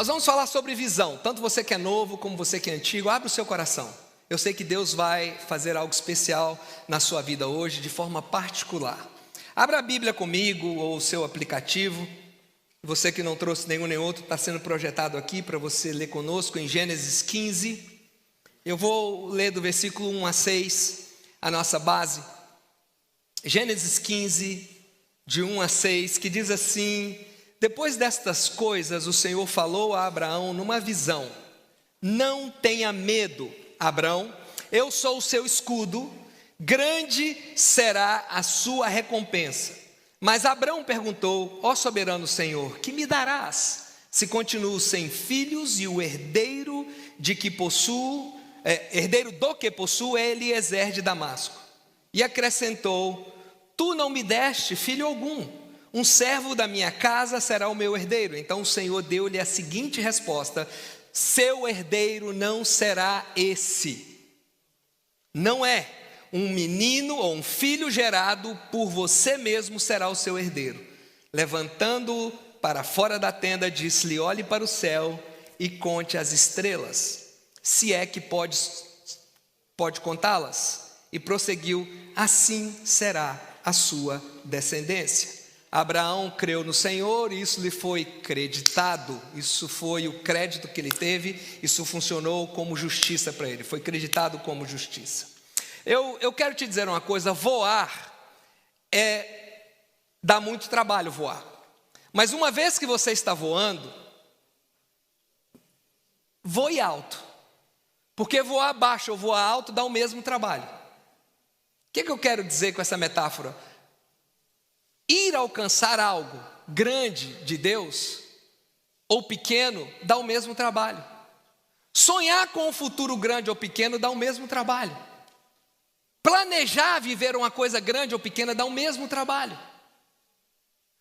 Nós vamos falar sobre visão, tanto você que é novo como você que é antigo, abre o seu coração. Eu sei que Deus vai fazer algo especial na sua vida hoje, de forma particular. Abra a Bíblia comigo ou o seu aplicativo. Você que não trouxe nenhum nem outro, está sendo projetado aqui para você ler conosco em Gênesis 15. Eu vou ler do versículo 1 a 6, a nossa base. Gênesis 15, de 1 a 6, que diz assim: depois destas coisas, o Senhor falou a Abraão numa visão: não tenha medo, Abraão, eu sou o seu escudo, grande será a sua recompensa. Mas Abraão perguntou: ó soberano Senhor, que me darás, se continuo sem filhos e o herdeiro do que possuo é Eliezer de Damasco? E acrescentou: tu não me deste filho algum, um servo da minha casa será o meu herdeiro. Então o Senhor deu-lhe a seguinte resposta: seu herdeiro não será esse, não é um menino ou um filho gerado por você mesmo será o seu herdeiro. Levantando-o para fora da tenda, disse-lhe: olhe para o céu e conte as estrelas, se é que pode contá-las. E prosseguiu: assim será a sua descendência. Abraão creu no Senhor e isso lhe foi creditado. Isso foi o crédito que ele teve. Isso funcionou como justiça para ele. Foi creditado como justiça. Eu quero te dizer uma coisa: voar dá muito trabalho voar. Mas uma vez que você está voando, voe alto. Porque voar baixo ou voar alto dá o mesmo trabalho. O que eu quero dizer com essa metáfora? Ir alcançar algo grande de Deus ou pequeno dá o mesmo trabalho. Sonhar com um futuro grande ou pequeno dá o mesmo trabalho. Planejar viver uma coisa grande ou pequena dá o mesmo trabalho.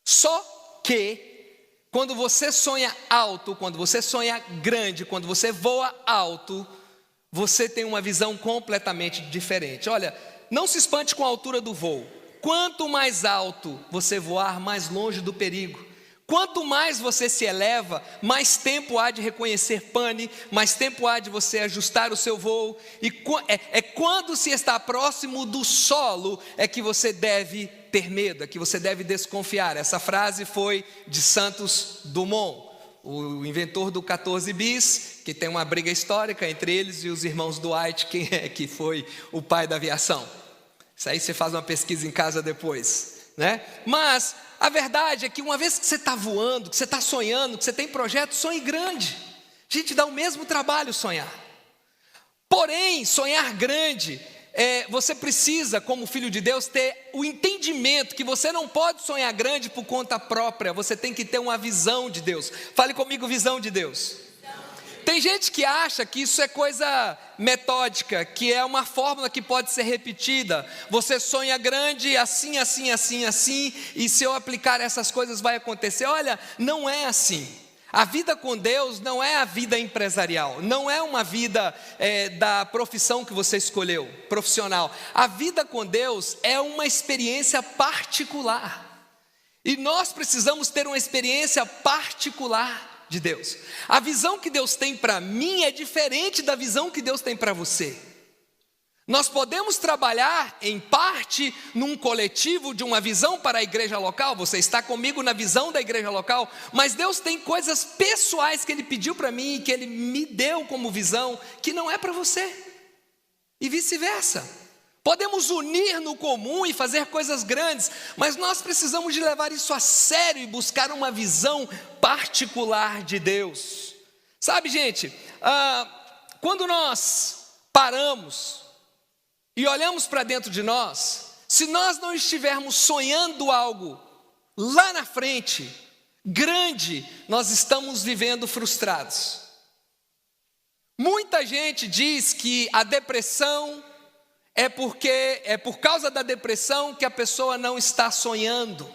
Só que quando você sonha alto, quando você sonha grande, quando você voa alto, você tem uma visão completamente diferente. Olha, não se espante com a altura do voo. Quanto mais alto você voar, mais longe do perigo. Quanto mais você se eleva, mais tempo há de reconhecer pane, mais tempo há de você ajustar o seu voo. E é quando se está próximo do solo é que você deve ter medo, é que você deve desconfiar. Essa frase foi de Santos Dumont, o inventor do 14 bis, que tem uma briga histórica entre eles e os irmãos Dwight, quem é que foi o pai da aviação. Isso aí você faz uma pesquisa em casa depois, né? Mas a verdade é que uma vez que você está voando, que você está sonhando, que você tem projeto, sonhe grande. Gente, dá o mesmo trabalho sonhar. Porém, sonhar grande, você precisa, como filho de Deus, ter o entendimento que você não pode sonhar grande por conta própria. Você tem que ter uma visão de Deus. Fale comigo, visão de Deus. Tem gente que acha que isso é coisa metódica, que é uma fórmula que pode ser repetida. Você sonha grande, assim, assim, assim, assim, e se eu aplicar essas coisas vai acontecer. Olha, não é assim. A vida com Deus não é a vida empresarial, não é uma vida da profissão que você escolheu, profissional. A vida com Deus é uma experiência particular. E nós precisamos ter uma experiência particular de Deus. A visão que Deus tem para mim é diferente da visão que Deus tem para você. Nós podemos trabalhar em parte num coletivo de uma visão para a igreja local. Você está comigo na visão da igreja local, mas Deus tem coisas pessoais que Ele pediu para mim e que Ele me deu como visão que não é para você, e vice-versa. Podemos unir no comum e fazer coisas grandes, mas nós precisamos de levar isso a sério e buscar uma visão particular de Deus. Sabe, gente, quando nós paramos e olhamos para dentro de nós, se nós não estivermos sonhando algo lá na frente, grande, nós estamos vivendo frustrados. Muita gente diz que a depressão é por causa da depressão que a pessoa não está sonhando.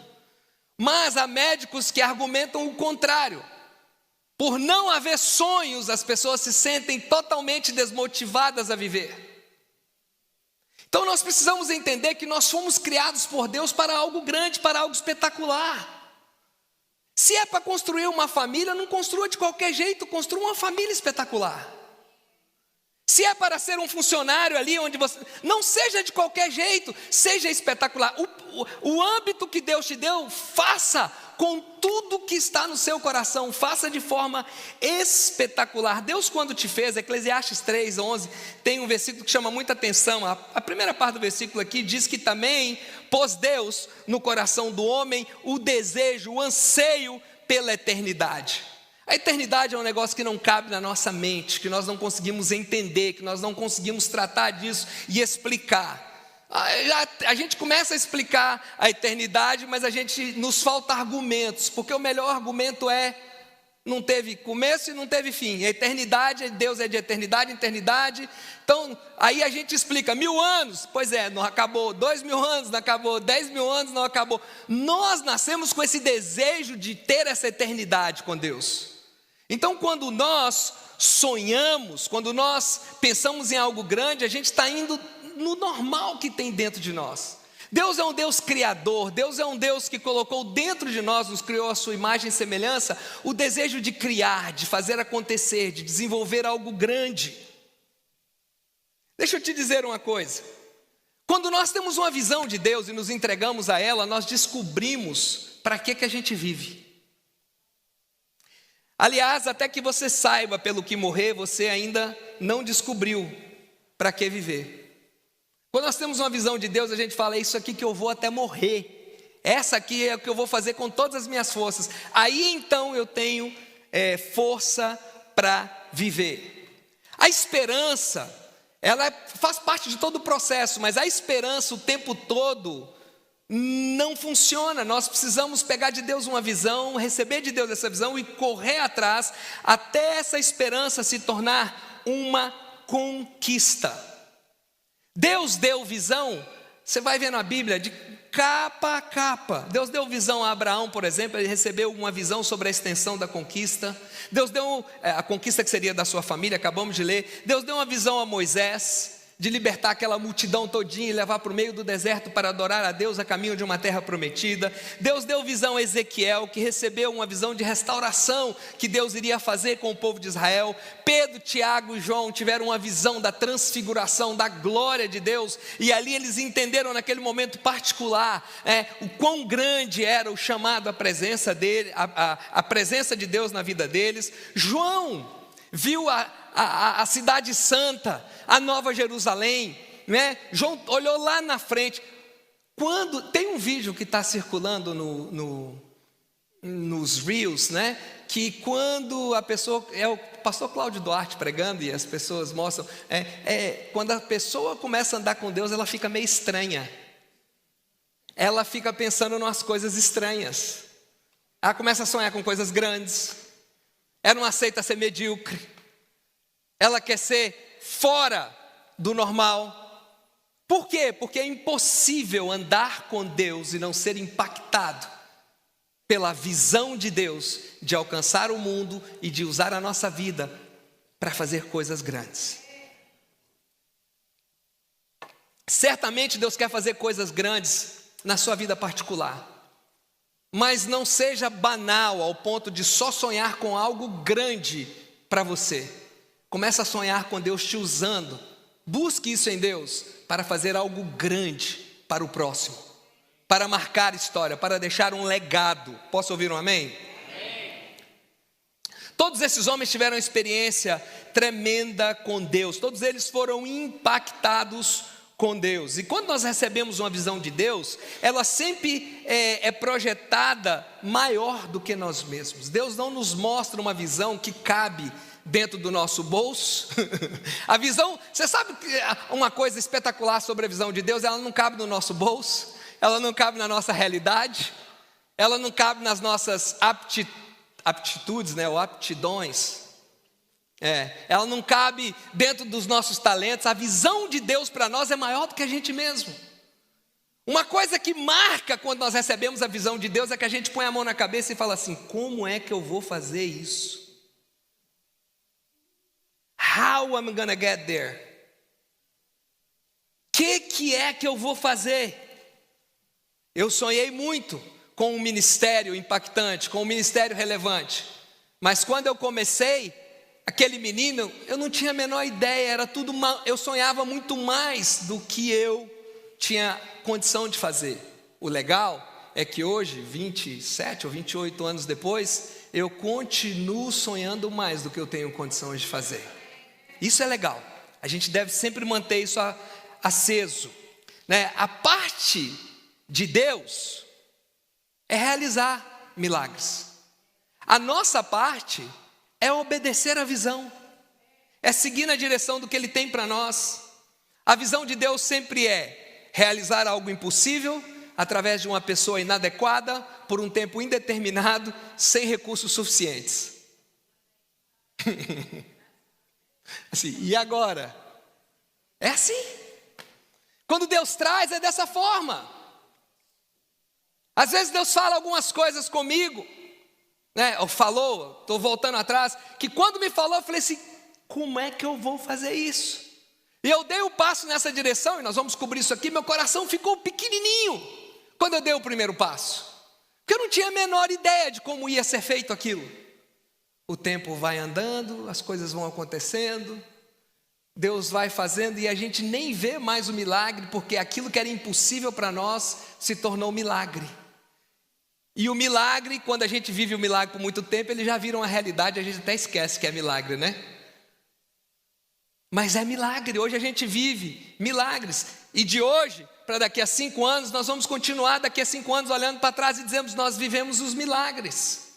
Mas há médicos que argumentam o contrário. Por não haver sonhos, as pessoas se sentem totalmente desmotivadas a viver. Então nós precisamos entender que nós fomos criados por Deus para algo grande, para algo espetacular. Se é para construir uma família, não construa de qualquer jeito, construa uma família espetacular. Se é para ser um funcionário ali onde você... Não seja de qualquer jeito, seja espetacular. O âmbito que Deus te deu, faça com tudo que está no seu coração. Faça de forma espetacular. Deus, quando te fez, Eclesiastes 3:11, tem um versículo que chama muita atenção. A primeira parte do versículo aqui diz que também pôs Deus no coração do homem o desejo, o anseio pela eternidade. A eternidade é um negócio que não cabe na nossa mente, que nós não conseguimos entender, que nós não conseguimos tratar disso e explicar. A gente começa a explicar a eternidade, mas nos falta argumentos, porque o melhor argumento é: não teve começo e não teve fim. A eternidade, Deus é de eternidade em eternidade. Então, aí a gente explica: 1000 anos, pois é, não acabou. 2000 anos, não acabou. 10.000 anos, não acabou. Nós nascemos com esse desejo de ter essa eternidade com Deus. Então, quando nós sonhamos, quando nós pensamos em algo grande, a gente está indo no normal que tem dentro de nós. Deus é um Deus criador, Deus é um Deus que colocou dentro de nós, nos criou a sua imagem e semelhança, o desejo de criar, de fazer acontecer, de desenvolver algo grande. Deixa eu te dizer uma coisa: quando nós temos uma visão de Deus e nos entregamos a ela, nós descobrimos para que a gente vive. Aliás, até que você saiba pelo que morrer, você ainda não descobriu para que viver. Quando nós temos uma visão de Deus, a gente fala: é isso aqui que eu vou até morrer. Essa aqui é o que eu vou fazer com todas as minhas forças. Aí então eu tenho força para viver. A esperança, ela faz parte de todo o processo, mas a esperança o tempo todo não funciona. Nós precisamos pegar de Deus uma visão, receber de Deus essa visão e correr atrás até essa esperança se tornar uma conquista. Deus deu visão, você vai ver na Bíblia, de capa a capa. Deus deu visão a Abraão, por exemplo, ele recebeu uma visão sobre a extensão da conquista. Deus deu a conquista que seria da sua família, acabamos de ler. Deus deu uma visão a Moisés, de libertar aquela multidão todinha e levar para o meio do deserto para adorar a Deus a caminho de uma terra prometida. Deus deu visão a Ezequiel, que recebeu uma visão de restauração que Deus iria fazer com o povo de Israel. Pedro, Tiago e João tiveram uma visão da transfiguração, da glória de Deus, e ali eles entenderam naquele momento particular o quão grande era o chamado à presença dele, a presença de Deus na vida deles. João viu a cidade santa, a Nova Jerusalém, né? João olhou lá na frente. Quando tem um vídeo que está circulando nos Reels, né? Que quando a pessoa, é o pastor Cláudio Duarte pregando, e as pessoas mostram, quando a pessoa começa a andar com Deus, ela fica meio estranha. Ela fica pensando nas coisas estranhas. Ela começa a sonhar com coisas grandes. Ela não aceita ser medíocre. Ela quer ser fora do normal. Por quê? Porque é impossível andar com Deus e não ser impactado pela visão de Deus de alcançar o mundo e de usar a nossa vida para fazer coisas grandes. Certamente Deus quer fazer coisas grandes na sua vida particular, mas não seja banal ao ponto de só sonhar com algo grande para você. Comece a sonhar com Deus te usando. Busque isso em Deus para fazer algo grande para o próximo, para marcar história, para deixar um legado. Posso ouvir um amém? Amém. Todos esses homens tiveram uma experiência tremenda com Deus. Todos eles foram impactados com Deus. E quando nós recebemos uma visão de Deus, ela sempre é projetada maior do que nós mesmos. Deus não nos mostra uma visão que cabe dentro do nosso bolso. A visão, você sabe uma coisa espetacular sobre a visão de Deus? Ela não cabe no nosso bolso, ela não cabe na nossa realidade, ela não cabe nas nossas aptitudes, né, ou aptidões. Ela não cabe dentro dos nossos talentos. A visão de Deus para nós é maior do que a gente mesmo. Uma coisa que marca quando nós recebemos a visão de Deus é que a gente põe a mão na cabeça e fala assim: como é que eu vou fazer isso? How I'm gonna get there? Que é que eu vou fazer? Eu sonhei muito com um ministério impactante, com um ministério relevante. Mas quando eu comecei, aquele menino, eu não tinha a menor ideia, era tudo eu sonhava muito mais do que eu tinha condição de fazer. O legal é que hoje, 27 ou 28 anos depois, eu continuo sonhando mais do que eu tenho condições de fazer. Isso é legal. A gente deve sempre manter isso aceso, né? A parte de Deus é realizar milagres. A nossa parte é obedecer à visão, é seguir na direção do que Ele tem para nós. A visão de Deus sempre é realizar algo impossível através de uma pessoa inadequada, por um tempo indeterminado, sem recursos suficientes. Assim, e agora? É assim. Quando Deus traz, é dessa forma. Às vezes Deus fala algumas coisas comigo, né? Ou falou, estou voltando atrás, que quando me falou, eu falei assim, como é que eu vou fazer isso? E eu dei o passo nessa direção, e nós vamos cobrir isso aqui, meu coração ficou pequenininho quando eu dei o primeiro passo, porque eu não tinha a menor ideia de como ia ser feito aquilo. O tempo vai andando, as coisas vão acontecendo, Deus vai fazendo e a gente nem vê mais o milagre, porque aquilo que era impossível para nós se tornou milagre. E o milagre, quando a gente vive o milagre por muito tempo, ele já vira uma realidade, a gente até esquece que é milagre, né? Mas é milagre, hoje a gente vive milagres. E de hoje para daqui a 5 anos, nós vamos continuar daqui a 5 anos olhando para trás e dizemos, nós vivemos os milagres.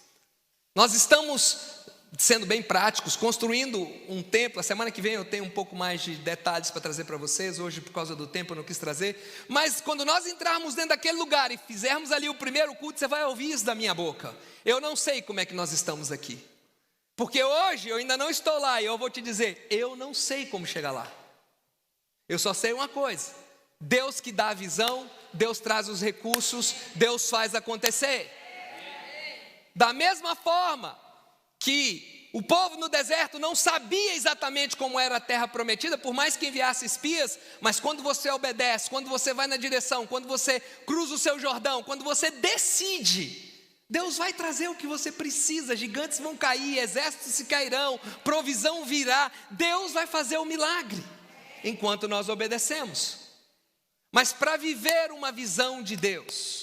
Nós estamos, sendo bem práticos, construindo um templo. A semana que vem eu tenho um pouco mais de detalhes para trazer para vocês. Hoje, por causa do tempo, eu não quis trazer. Mas quando nós entrarmos dentro daquele lugar e fizermos ali o primeiro culto, você vai ouvir isso da minha boca. Eu não sei como é que nós estamos aqui, porque hoje eu ainda não estou lá. E eu vou te dizer, eu não sei como chegar lá. Eu só sei uma coisa: Deus que dá a visão, Deus traz os recursos, Deus faz acontecer. Da mesma forma que o povo no deserto não sabia exatamente como era a terra prometida, por mais que enviasse espias, mas quando você obedece, quando você vai na direção, quando você cruza o seu Jordão, quando você decide, Deus vai trazer o que você precisa. Gigantes vão cair, exércitos se cairão, provisão virá. Deus vai fazer o milagre enquanto nós obedecemos. Mas para viver uma visão de Deus,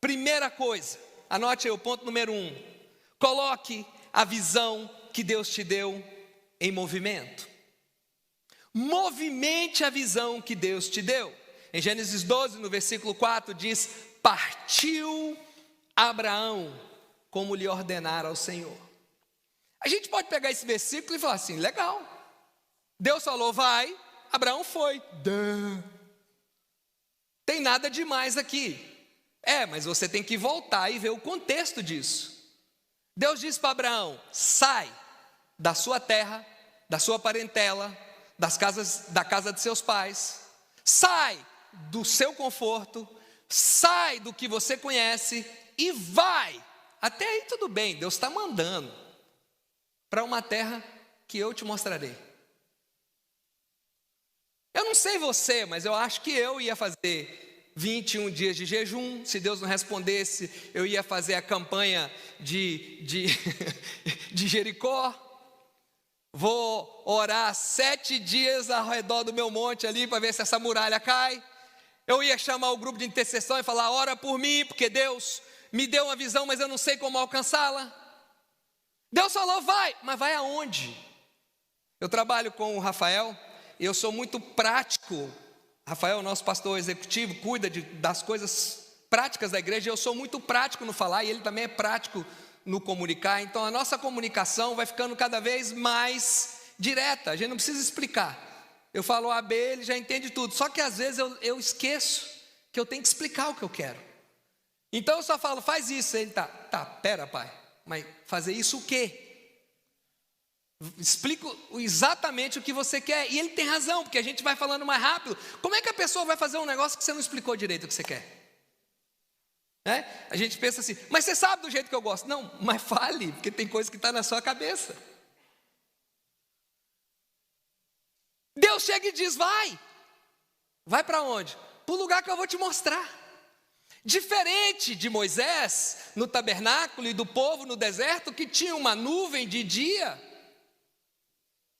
primeira coisa, anote aí o ponto número 1, coloque a visão que Deus te deu em movimento. Movimente a visão que Deus te deu. Em Gênesis 12, no versículo 4, diz: partiu Abraão como lhe ordenara ao Senhor. A gente pode pegar esse versículo e falar assim, legal, Deus falou vai, Abraão foi. Tem nada demais aqui. Mas você tem que voltar e ver o contexto disso. Deus diz para Abraão: sai da sua terra, da sua parentela, da casa de seus pais, sai do seu conforto, sai do que você conhece e vai. Até aí tudo bem, Deus está mandando para uma terra que eu te mostrarei. Eu não sei você, mas eu acho que eu ia fazer 21 dias de jejum. Se Deus não respondesse, eu ia fazer a campanha de Jericó. Vou orar 7 dias ao redor do meu monte ali, para ver se essa muralha cai. Eu ia chamar o grupo de intercessão e falar: ora por mim, porque Deus me deu uma visão, mas eu não sei como alcançá-la. Deus falou: vai, mas vai aonde? Eu trabalho com o Rafael, e eu sou muito prático. Rafael, nosso pastor executivo, cuida das coisas práticas da igreja. Eu sou muito prático no falar, e ele também é prático no comunicar. Então a nossa comunicação vai ficando cada vez mais direta. A gente não precisa explicar. Eu falo A, B, ele já entende tudo. Só que às vezes eu esqueço que eu tenho que explicar o que eu quero. Então eu só falo: faz isso. Ele pera, pai, mas fazer isso o quê? Explico exatamente o que você quer. E ele tem razão, porque a gente vai falando mais rápido. Como é que a pessoa vai fazer um negócio que você não explicou direito o que você quer? A gente pensa assim: mas você sabe do jeito que eu gosto. Não, mas fale, porque tem coisa que está na sua cabeça. Deus chega e diz: vai para onde? Para o lugar que eu vou te mostrar. Diferente de Moisés no tabernáculo e do povo no deserto, que tinha uma nuvem de dia,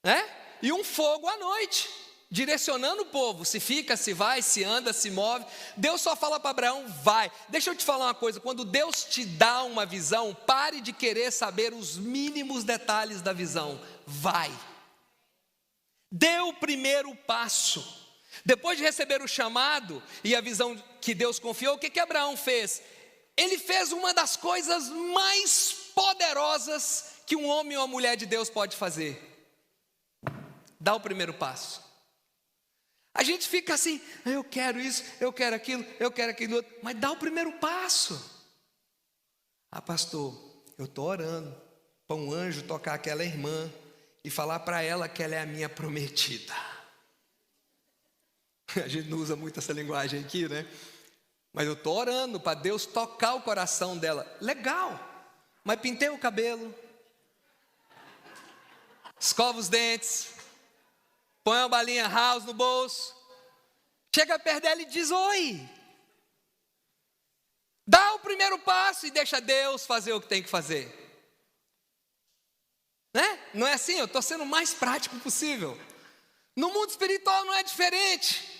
né? E um fogo à noite, direcionando o povo, se fica, se vai, se anda, se move. Deus só fala para Abraão, vai. Deixa eu te falar uma coisa, quando Deus te dá uma visão, pare de querer saber os mínimos detalhes da visão, vai. Dê o primeiro passo. Depois de receber o chamado e a visão que Deus confiou, o que Abraão fez? Ele fez uma das coisas mais poderosas que um homem ou uma mulher de Deus pode fazer. Dá o primeiro passo. A gente fica assim, eu quero isso, eu quero aquilo outro, mas dá o primeiro passo. Ah, pastor, eu estou orando para um anjo tocar aquela irmã e falar para ela que ela é a minha prometida. A gente não usa muito essa linguagem aqui, né? Mas eu estou orando para Deus tocar o coração dela. Legal, mas pintei o cabelo, escova os dentes, põe uma balinha house no bolso, chega perto dela e diz oi. Dá o primeiro passo e deixa Deus fazer o que tem que fazer. Né? Não é assim? Eu estou sendo o mais prático possível. No mundo espiritual não é diferente.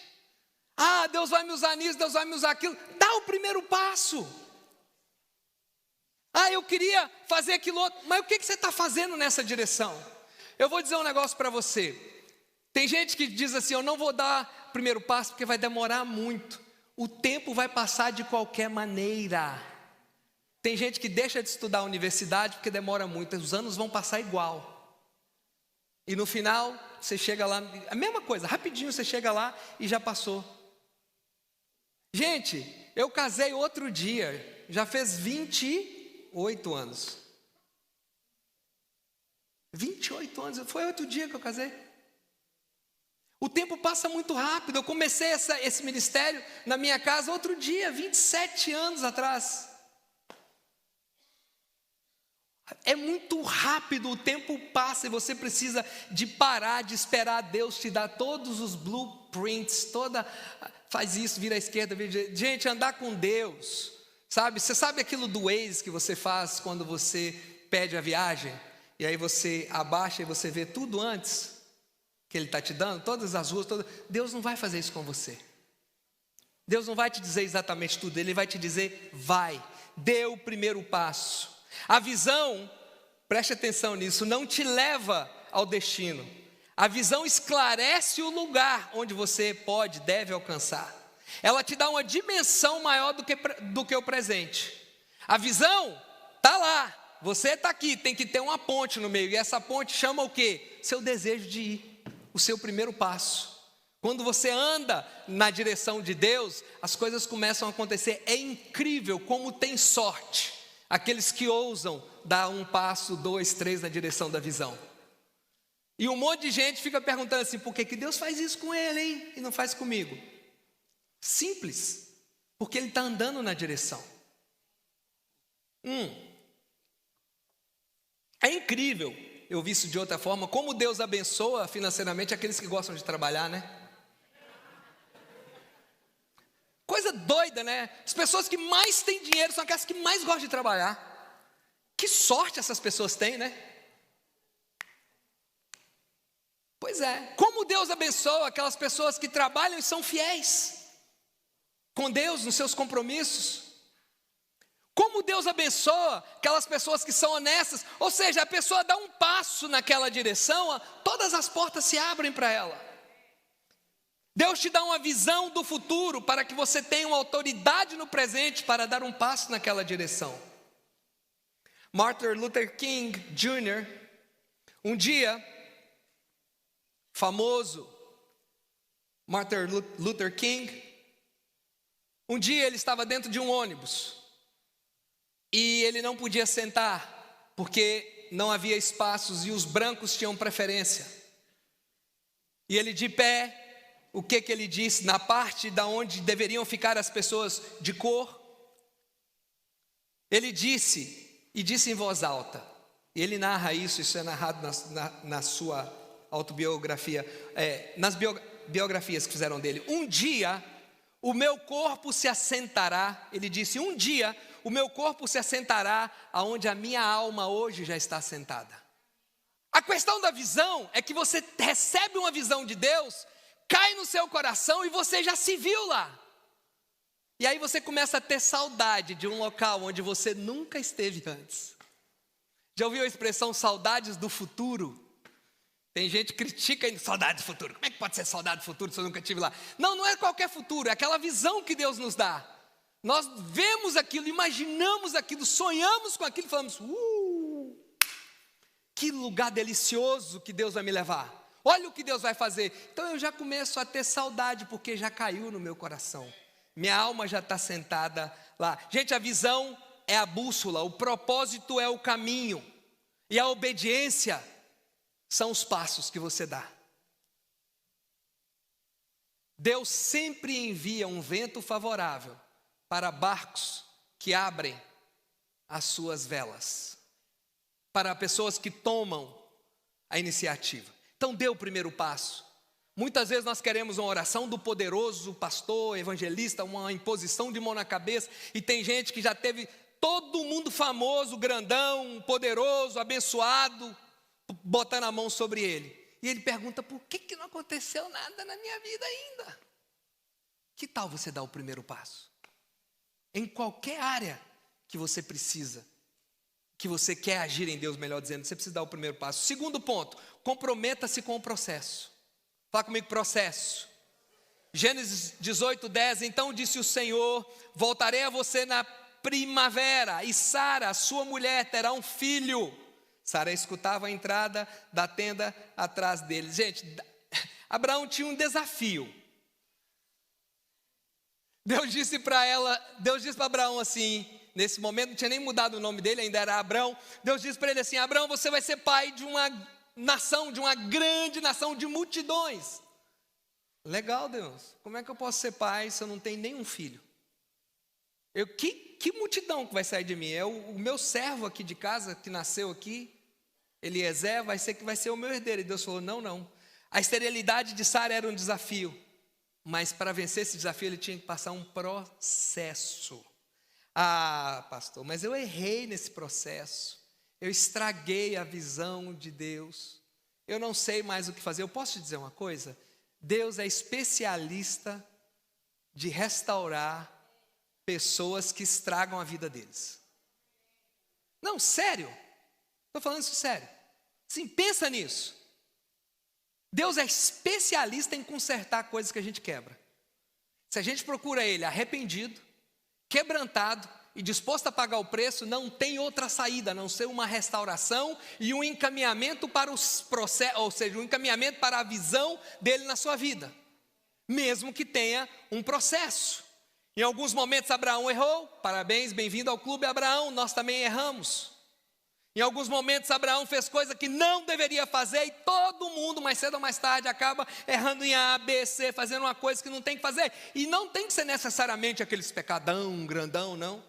Ah, Deus vai me usar nisso, Deus vai me usar aquilo. Dá o primeiro passo. Ah, eu queria fazer aquilo outro. Mas o que você está fazendo nessa direção? Eu vou dizer um negócio para você. Tem gente que diz assim, eu não vou dar o primeiro passo porque vai demorar muito. O tempo vai passar de qualquer maneira. Tem gente que deixa de estudar a universidade porque demora muito. Os anos vão passar igual. E no final, você chega lá, a mesma coisa, rapidinho você chega lá e já passou. Gente, eu casei outro dia, já fez 28 anos. 28 anos, foi outro dia que eu casei. O tempo passa muito rápido. Eu comecei esse ministério na minha casa outro dia, 27 anos atrás. É muito rápido, o tempo passa e você precisa de parar, de esperar Deus te dar todos os blueprints, faz isso, vira à esquerda, vira à direita. Gente, andar com Deus, sabe? Você sabe aquilo do Waze que você faz quando você pede a viagem? E aí você abaixa e você vê tudo antes que Ele está te dando, todas as ruas, Deus não vai fazer isso com você. Deus não vai te dizer exatamente tudo, Ele vai te dizer, vai, dê o primeiro passo. A visão, preste atenção nisso, não te leva ao destino. A visão esclarece o lugar onde você pode, deve alcançar. Ela te dá uma dimensão maior do que o presente. A visão está lá, você está aqui, tem que ter uma ponte no meio. E essa ponte chama o quê? Seu desejo de ir, o seu primeiro passo. Quando você anda na direção de Deus, as coisas começam a acontecer. É incrível como tem sorte aqueles que ousam dar um passo, 2, 3 na direção da visão. E um monte de gente fica perguntando assim, por que Deus faz isso com ele, hein? E não faz comigo? Simples, porque ele está andando na direção. É incrível, eu vi isso de outra forma, como Deus abençoa financeiramente aqueles que gostam de trabalhar, né? Coisa doida, né? As pessoas que mais têm dinheiro são aquelas que mais gostam de trabalhar. Que sorte essas pessoas têm, né? Pois é. Como Deus abençoa aquelas pessoas que trabalham e são fiéis com Deus nos seus compromissos. Como Deus abençoa aquelas pessoas que são honestas. Ou seja, a pessoa dá um passo naquela direção, todas as portas se abrem para ela. Deus te dá uma visão do futuro para que você tenha uma autoridade no presente para dar um passo naquela direção. Martin Luther King Jr., um dia, famoso Martin Luther King, um dia ele estava dentro de um ônibus e ele não podia sentar porque não havia espaços e os brancos tinham preferência. E ele de pé, o que ele disse na parte da onde deveriam ficar as pessoas de cor? Ele disse, e disse em voz alta, e ele narra isso é narrado na sua autobiografia, nas biografias que fizeram dele. Um dia, o meu corpo se assentará, ele disse, um dia o meu corpo se assentará aonde a minha alma hoje já está assentada. A questão da visão é que você recebe uma visão de Deus, cai no seu coração e você já se viu lá. E aí você começa a ter saudade de um local onde você nunca esteve antes. Já ouviu a expressão saudades do futuro? Tem gente que critica ainda, saudade do futuro. Como é que pode ser saudade do futuro se eu nunca estive lá? Não, não é qualquer futuro, é aquela visão que Deus nos dá. Nós vemos aquilo, imaginamos aquilo, sonhamos com aquilo e falamos, que lugar delicioso que Deus vai me levar. Olha o que Deus vai fazer. Então eu já começo a ter saudade, porque já caiu no meu coração. Minha alma já está sentada lá. Gente, a visão é a bússola, o propósito é o caminho. E a obediência são os passos que você dá. Deus sempre envia um vento favorável para barcos que abrem as suas velas, para pessoas que tomam a iniciativa. Então dê o primeiro passo. Muitas vezes nós queremos uma oração do poderoso pastor, evangelista, uma imposição de mão na cabeça, e tem gente que já teve todo mundo famoso, grandão, poderoso, abençoado, botando a mão sobre ele. E ele pergunta, por que não aconteceu nada na minha vida ainda? Que tal você dar o primeiro passo? Em qualquer área que você precisa, que você quer agir em Deus, melhor dizendo, você precisa dar o primeiro passo. Segundo ponto, comprometa-se com o processo. Fala comigo, processo. Gênesis 18:10, então disse o Senhor, voltarei a você na primavera, e Sara, sua mulher, terá um filho. Sara escutava a entrada da tenda atrás deles. Gente, Abraão tinha um desafio. Deus disse para Abraão assim, nesse momento não tinha nem mudado o nome dele, ainda era Abrão. Deus disse para ele assim, Abrão, você vai ser pai de uma nação, de uma grande nação, de multidões. Legal, Deus, como é que eu posso ser pai se eu não tenho nenhum filho? Que multidão que vai sair de mim? É o meu servo aqui de casa, que nasceu aqui, Eliezer, vai ser o meu herdeiro. E Deus falou, não. A esterilidade de Sara era um desafio, mas para vencer esse desafio ele tinha que passar um processo. Ah, pastor, mas eu errei nesse processo, eu estraguei a visão de Deus, eu não sei mais o que fazer. Eu posso te dizer uma coisa? Deus é especialista de restaurar pessoas que estragam a vida deles. Não, sério, estou falando isso sério. Sim, pensa nisso. Deus é especialista em consertar coisas que a gente quebra. Se a gente procura Ele arrependido, quebrantado e disposto a pagar o preço, não tem outra saída a não ser uma restauração e um encaminhamento para os processos, ou seja, um encaminhamento para a visão dele na sua vida, mesmo que tenha um processo. Em alguns momentos Abraão errou, parabéns, bem-vindo ao clube Abraão, nós também erramos. Em alguns momentos Abraão fez coisa que não deveria fazer e todo mundo, mais cedo ou mais tarde, acaba errando em A, B, C, fazendo uma coisa que não tem que fazer. E não tem que ser necessariamente aqueles pecadão, grandão, não.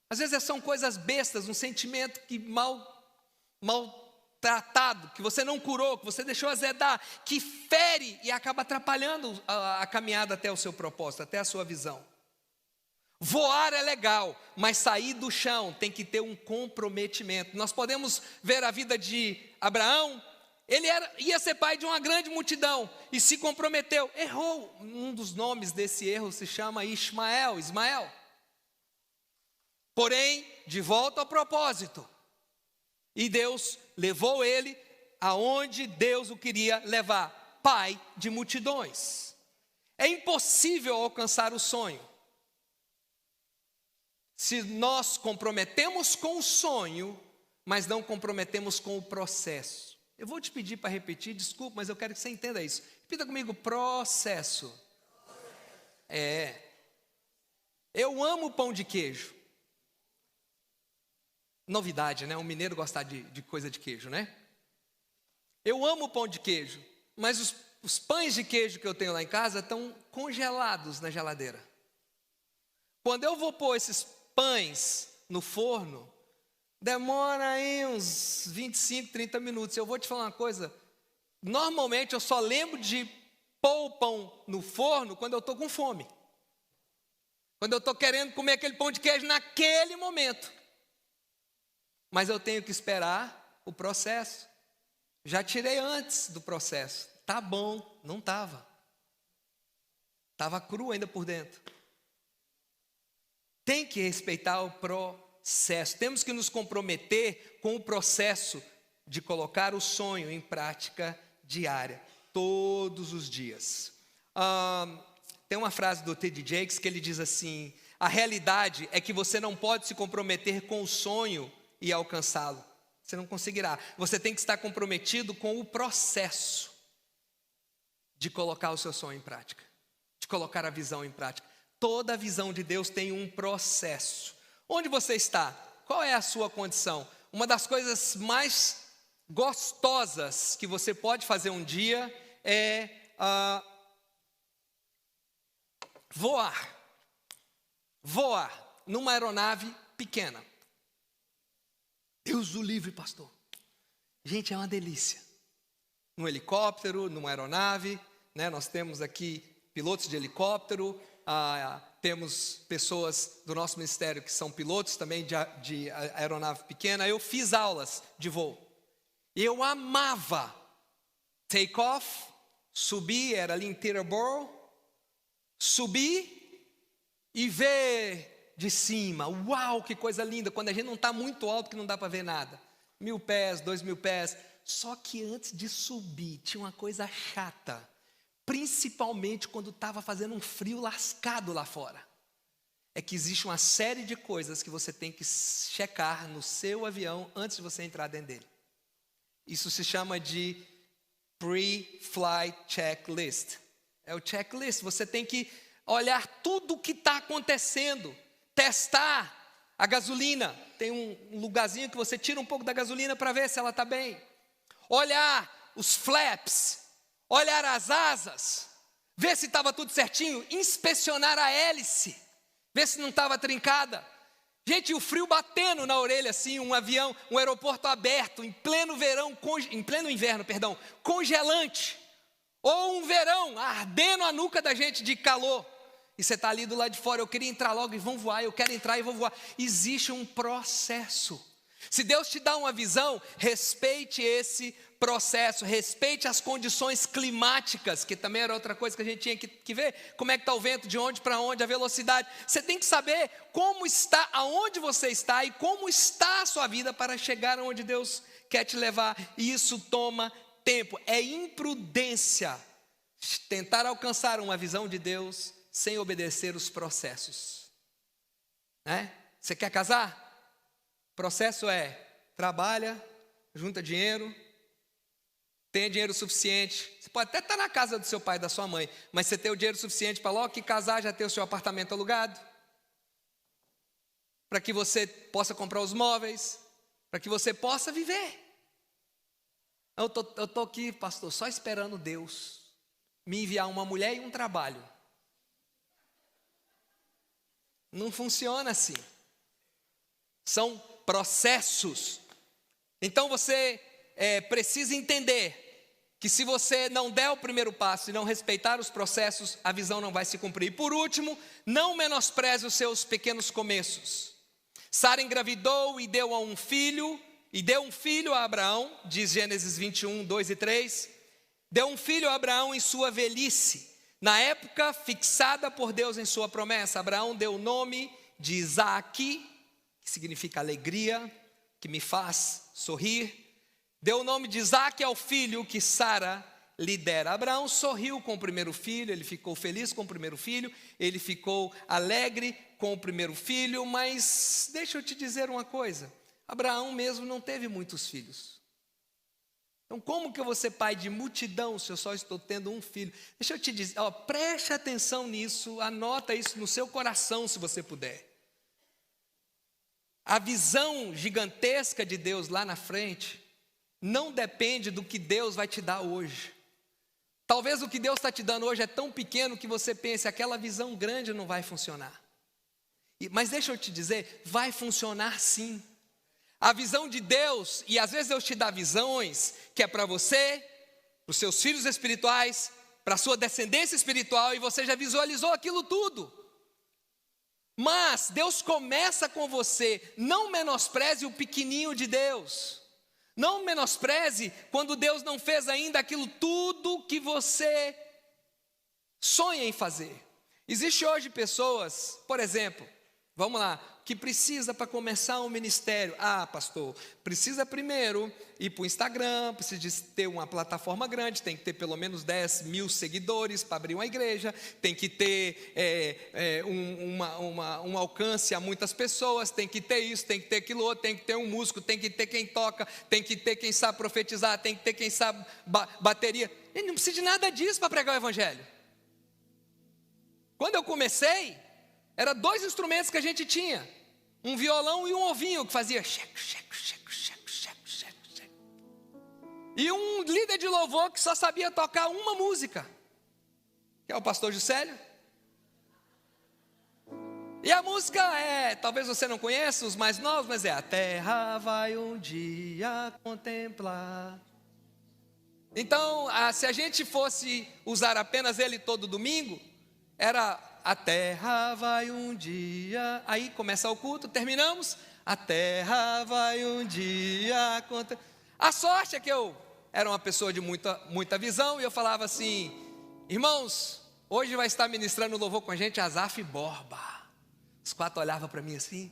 Às vezes são coisas bestas, um sentimento que mal tratado, que você não curou, que você deixou azedar, que fere e acaba atrapalhando a caminhada até o seu propósito, até a sua visão. Voar é legal, mas sair do chão tem que ter um comprometimento. Nós podemos ver a vida de Abraão, ele ia ser pai de uma grande multidão e se comprometeu, errou. Um dos nomes desse erro se chama Ismael. Porém, de volta ao propósito. E Deus levou ele aonde Deus o queria levar, pai de multidões. É impossível alcançar o sonho se nós comprometemos com o sonho, mas não comprometemos com o processo. Eu vou te pedir para repetir, desculpa, mas eu quero que você entenda isso. Repita comigo, processo. Eu amo pão de queijo. Novidade, né? Um mineiro gostar de coisa de queijo, né? Eu amo pão de queijo, mas os pães de queijo que eu tenho lá em casa estão congelados na geladeira. Quando eu vou pôr esses pães no forno, demora aí uns 25, 30 minutos. Eu vou te falar uma coisa, normalmente eu só lembro de pôr o pão no forno quando eu estou com fome. quando eu estou querendo comer aquele pão de queijo naquele momento. Mas eu tenho que esperar o processo. Já tirei antes do processo. Tá bom, não estava. Estava cru ainda por dentro. Tem que respeitar o processo. Temos que nos comprometer com o processo de colocar o sonho em prática diária, todos os dias. Tem uma frase do T.D. Jakes que ele diz assim: a realidade é que você não pode se comprometer com o sonho e alcançá-lo. Você não conseguirá. Você tem que estar comprometido com o processo de colocar o seu sonho em prática, de colocar a visão em prática. Toda a visão de Deus tem um processo. Onde você está? Qual é a sua condição? Uma das coisas mais gostosas que você pode fazer um dia é voar numa aeronave pequena. Deus o livre, pastor. Gente, é uma delícia. Num helicóptero, numa aeronave, né? Nós temos aqui pilotos de helicóptero, temos pessoas do nosso ministério que são pilotos também de aeronave pequena. Eu fiz aulas de voo. Eu amava take off, subir, era ali em Teterboro, subir e ver de cima. Uau, que coisa linda, quando a gente não está muito alto que não dá para ver nada. 1.000 pés, 2.000 pés. Só que antes de subir tinha uma coisa chata, principalmente quando estava fazendo um frio lascado lá fora. É que existe uma série de coisas que você tem que checar no seu avião antes de você entrar dentro dele. Isso se chama de pre-flight checklist. É o checklist, você tem que olhar tudo o que está acontecendo, testar a gasolina. Tem um lugarzinho que você tira um pouco da gasolina para ver se ela está bem. Olhar os flaps, olhar as asas, ver se estava tudo certinho, inspecionar a hélice, ver se não estava trincada. Gente, o frio batendo na orelha assim, um avião, um aeroporto aberto, em pleno inverno, congelante. Ou um verão, ardendo a nuca da gente de calor. E você está ali do lado de fora, eu queria entrar logo e vão voar, eu quero entrar e vou voar. Existe um processo. Se Deus te dá uma visão, respeite esse processo, respeite as condições climáticas, que também era outra coisa que a gente tinha que ver, como é que está o vento, de onde para onde, a velocidade. Você tem que saber como está, aonde você está e como está a sua vida para chegar aonde Deus quer te levar. E isso toma tempo, é imprudência tentar alcançar uma visão de Deus sem obedecer os processos, né? Você quer casar? O processo é: trabalha, junta dinheiro, tenha dinheiro suficiente. Você pode até estar na casa do seu pai e da sua mãe, mas você tem o dinheiro suficiente para logo que casar já ter o seu apartamento alugado, para que você possa comprar os móveis, para que você possa viver. Eu estou aqui, pastor, só esperando Deus me enviar uma mulher e um trabalho. Não funciona assim. São processos. Então você precisa entender que se você não der o primeiro passo e não respeitar os processos, a visão não vai se cumprir. E por último, não menospreze os seus pequenos começos. Sara engravidou e deu um filho a Abraão, diz Gênesis 21, 2 e 3. Deu um filho a Abraão em sua velhice, na época fixada por Deus em sua promessa. Abraão deu o nome de Isaque, que significa alegria, que me faz sorrir. Deu o nome de Isaque ao filho que Sara lhe dera. Abraão sorriu com o primeiro filho, ele ficou feliz com o primeiro filho, ele ficou alegre com o primeiro filho, mas deixa eu te dizer uma coisa, Abraão mesmo não teve muitos filhos. Então como que eu vou ser pai de multidão se eu só estou tendo um filho? Deixa eu te dizer, preste atenção nisso, anota isso no seu coração se você puder. A visão gigantesca de Deus lá na frente não depende do que Deus vai te dar hoje. Talvez o que Deus está te dando hoje é tão pequeno que você pense, aquela visão grande não vai funcionar. Mas deixa eu te dizer, vai funcionar sim. A visão de Deus, e às vezes Deus te dá visões que é para você, para os seus filhos espirituais, para a sua descendência espiritual, e você já visualizou aquilo tudo. Mas Deus começa com você. Não menospreze o pequenininho de Deus. Não menospreze quando Deus não fez ainda aquilo tudo que você sonha em fazer. Existe hoje pessoas, por exemplo, vamos lá, que precisa para começar um ministério. Ah, pastor, precisa primeiro ir para o Instagram, precisa ter uma plataforma grande, tem que ter pelo menos 10 mil seguidores para abrir uma igreja, tem que ter um alcance a muitas pessoas, tem que ter isso, tem que ter aquilo outro, tem que ter um músico, tem que ter quem toca, tem que ter quem sabe profetizar, tem que ter quem sabe bateria. Ele não precisa de nada disso para pregar o evangelho. Quando eu comecei, eram 2 instrumentos que a gente tinha, um violão e um ovinho que fazia checo, checo, checo, checo, checo, checo, checo. E um líder de louvor que só sabia tocar uma música, que é o pastor Juscelio. E a música talvez você não conheça, os mais novos, mas a terra vai um dia contemplar. Então, se a gente fosse usar apenas ele todo domingo, era a terra vai um dia, aí começa o culto, terminamos, a terra vai um dia contemplar. A sorte é que eu era uma pessoa de muita visão, e eu falava assim: irmãos, hoje vai estar ministrando louvor com a gente Azaf Borba. Os 4 olhavam para mim assim,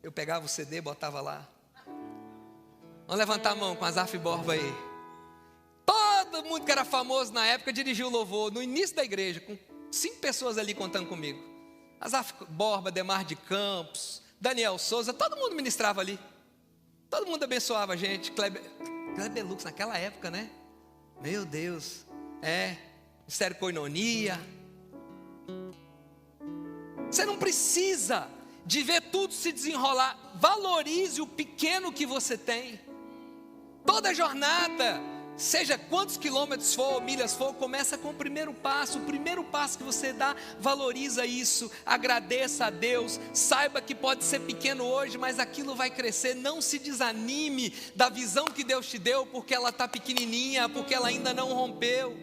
eu pegava o CD, botava lá. Vamos levantar a mão com Azaf Borba aí. Todo mundo que era famoso na época dirigiu o louvor, no início da igreja, com 5 pessoas ali contando comigo. Azaf Borba, Demar de Campos, Daniel Souza, todo mundo ministrava ali. Todo mundo abençoava a gente. Kleber Lux naquela época, né? Meu Deus. Ministério Koinonia. Você não precisa de ver tudo se desenrolar. Valorize o pequeno que você tem. Toda jornada, seja quantos quilômetros for, milhas for, começa com o primeiro passo. O primeiro passo que você dá, valoriza isso, agradeça a Deus, saiba que pode ser pequeno hoje, mas aquilo vai crescer. Não se desanime da visão que Deus te deu, porque ela está pequenininha, porque ela ainda não rompeu.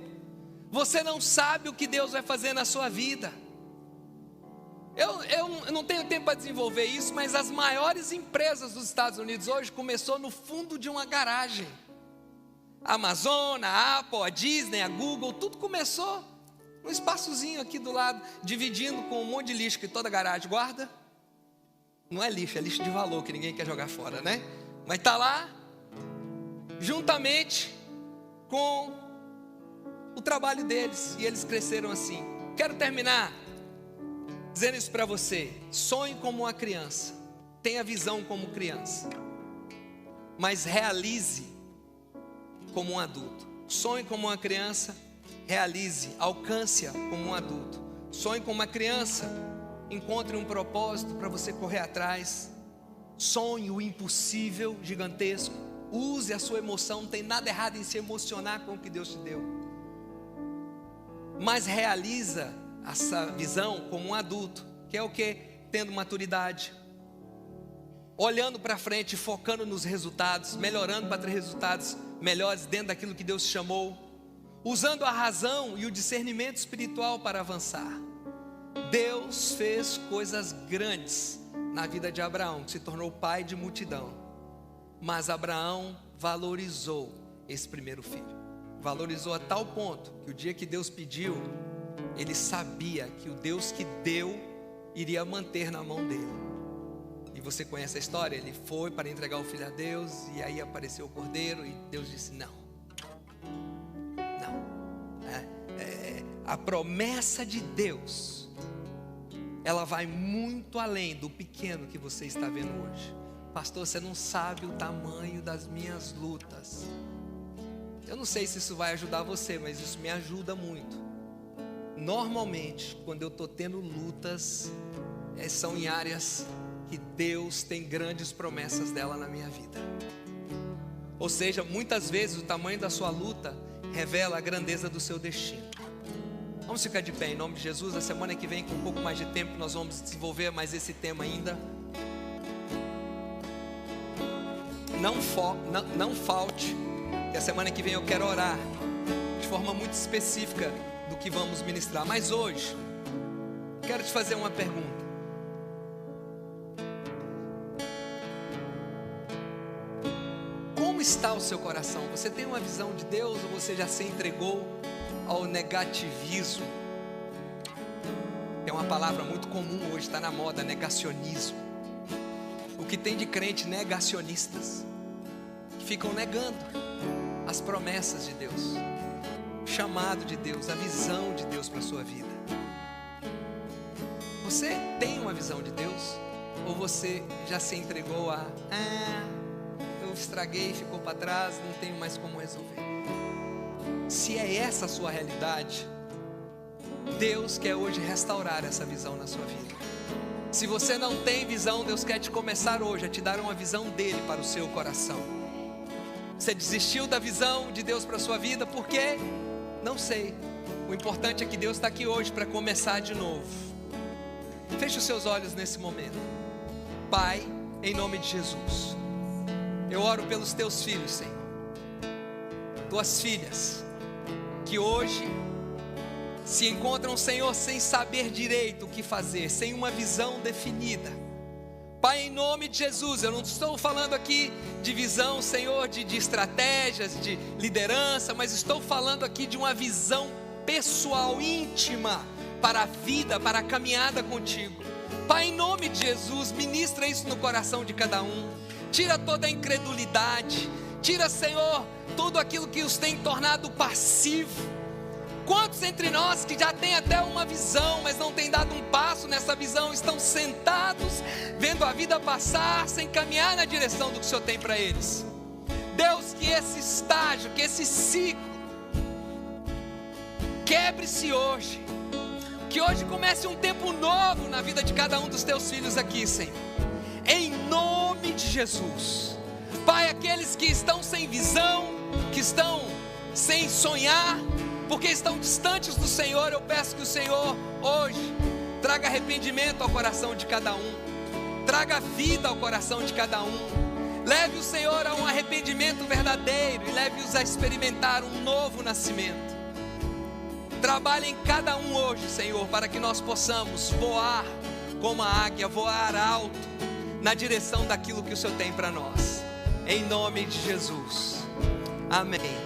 Você não sabe o que Deus vai fazer na sua vida. Eu não tenho tempo para desenvolver isso, mas as maiores empresas dos Estados Unidos hoje começou no fundo de uma garagem. A Amazon, a Apple, a Disney, a Google, tudo começou num espaçozinho aqui do lado, dividindo com um monte de lixo que toda garagem guarda. Não é lixo de valor que ninguém quer jogar fora, né? Mas está lá, juntamente com o trabalho deles, e eles cresceram assim. Quero terminar dizendo isso para você: sonhe como uma criança, tenha visão como criança, mas realize como um adulto. Sonhe como uma criança, realize, alcance-a como um adulto. Sonhe como uma criança, encontre um propósito para você correr atrás. Sonhe o impossível, gigantesco. Use a sua emoção, não tem nada errado em se emocionar com o que Deus te deu, mas realiza essa visão como um adulto, que é o que? Tendo maturidade, olhando para frente, focando nos resultados, melhorando para ter resultados melhores dentro daquilo que Deus chamou, usando a razão e o discernimento espiritual para avançar. Deus fez coisas grandes na vida de Abraão, que se tornou pai de multidão, mas Abraão valorizou esse primeiro filho, valorizou a tal ponto que o dia que Deus pediu, ele sabia que o Deus que deu iria manter na mão dele. E você conhece a história? Ele foi para entregar o filho a Deus, e aí apareceu o cordeiro, e Deus disse não. A promessa de Deus, ela vai muito além do pequeno que você está vendo hoje. Pastor, você não sabe o tamanho das minhas lutas. Eu não sei se isso vai ajudar você, mas isso me ajuda muito. Normalmente, quando eu estou tendo lutas, são em áreas que Deus tem grandes promessas dela na minha vida. Ou seja, muitas vezes o tamanho da sua luta revela a grandeza do seu destino. Vamos ficar de pé em nome de Jesus. A semana que vem, com um pouco mais de tempo, nós vamos desenvolver mais esse tema ainda. Não falte, que a semana que vem eu quero orar de forma muito específica do que vamos ministrar. Mas hoje, quero te fazer uma pergunta. está o seu coração? Você tem uma visão de Deus ou você já se entregou ao negativismo? É uma palavra muito comum hoje, está na moda, negacionismo. O que tem de crente negacionistas, que ficam negando as promessas de Deus, o chamado de Deus, a visão de Deus para a sua vida. Você tem uma visão de Deus? Ou você já se entregou a eu estraguei, ficou para trás, não tenho mais como resolver? Se é essa a sua realidade, Deus quer hoje restaurar essa visão na sua vida. Se você não tem visão, Deus quer te começar hoje a te dar uma visão dele para o seu coração. Você desistiu da visão de Deus para a sua vida, por quê? Não sei. O importante é que Deus está aqui hoje para começar de novo. Feche os seus olhos nesse momento. Pai, em nome de Jesus, eu oro pelos teus filhos, Senhor, tuas filhas, que hoje se encontram, Senhor, sem saber direito o que fazer, sem uma visão definida. Pai, em nome de Jesus, eu não estou falando aqui de visão, Senhor, de estratégias, de liderança, mas estou falando aqui de uma visão pessoal, íntima, para a vida, para a caminhada contigo. Pai, em nome de Jesus, ministra isso no coração de cada um. Tira toda a incredulidade, tira, Senhor, tudo aquilo que os tem tornado passivo. Quantos entre nós que já tem até uma visão, mas não tem dado um passo nessa visão, estão sentados, vendo a vida passar, sem caminhar na direção do que o Senhor tem para eles? Deus, que esse estágio, que esse ciclo quebre-se hoje, que hoje comece um tempo novo na vida de cada um dos teus filhos aqui, Senhor, em nome de Jesus. Pai, aqueles que estão sem visão, que estão sem sonhar, porque estão distantes do Senhor, eu peço que o Senhor hoje traga arrependimento ao coração de cada um, traga vida ao coração de cada um, leve o Senhor a um arrependimento verdadeiro e leve-os a experimentar um novo nascimento. Trabalhe em cada um hoje, Senhor, para que nós possamos voar como a águia, voar alto na direção daquilo que o Senhor tem para nós, em nome de Jesus, amém.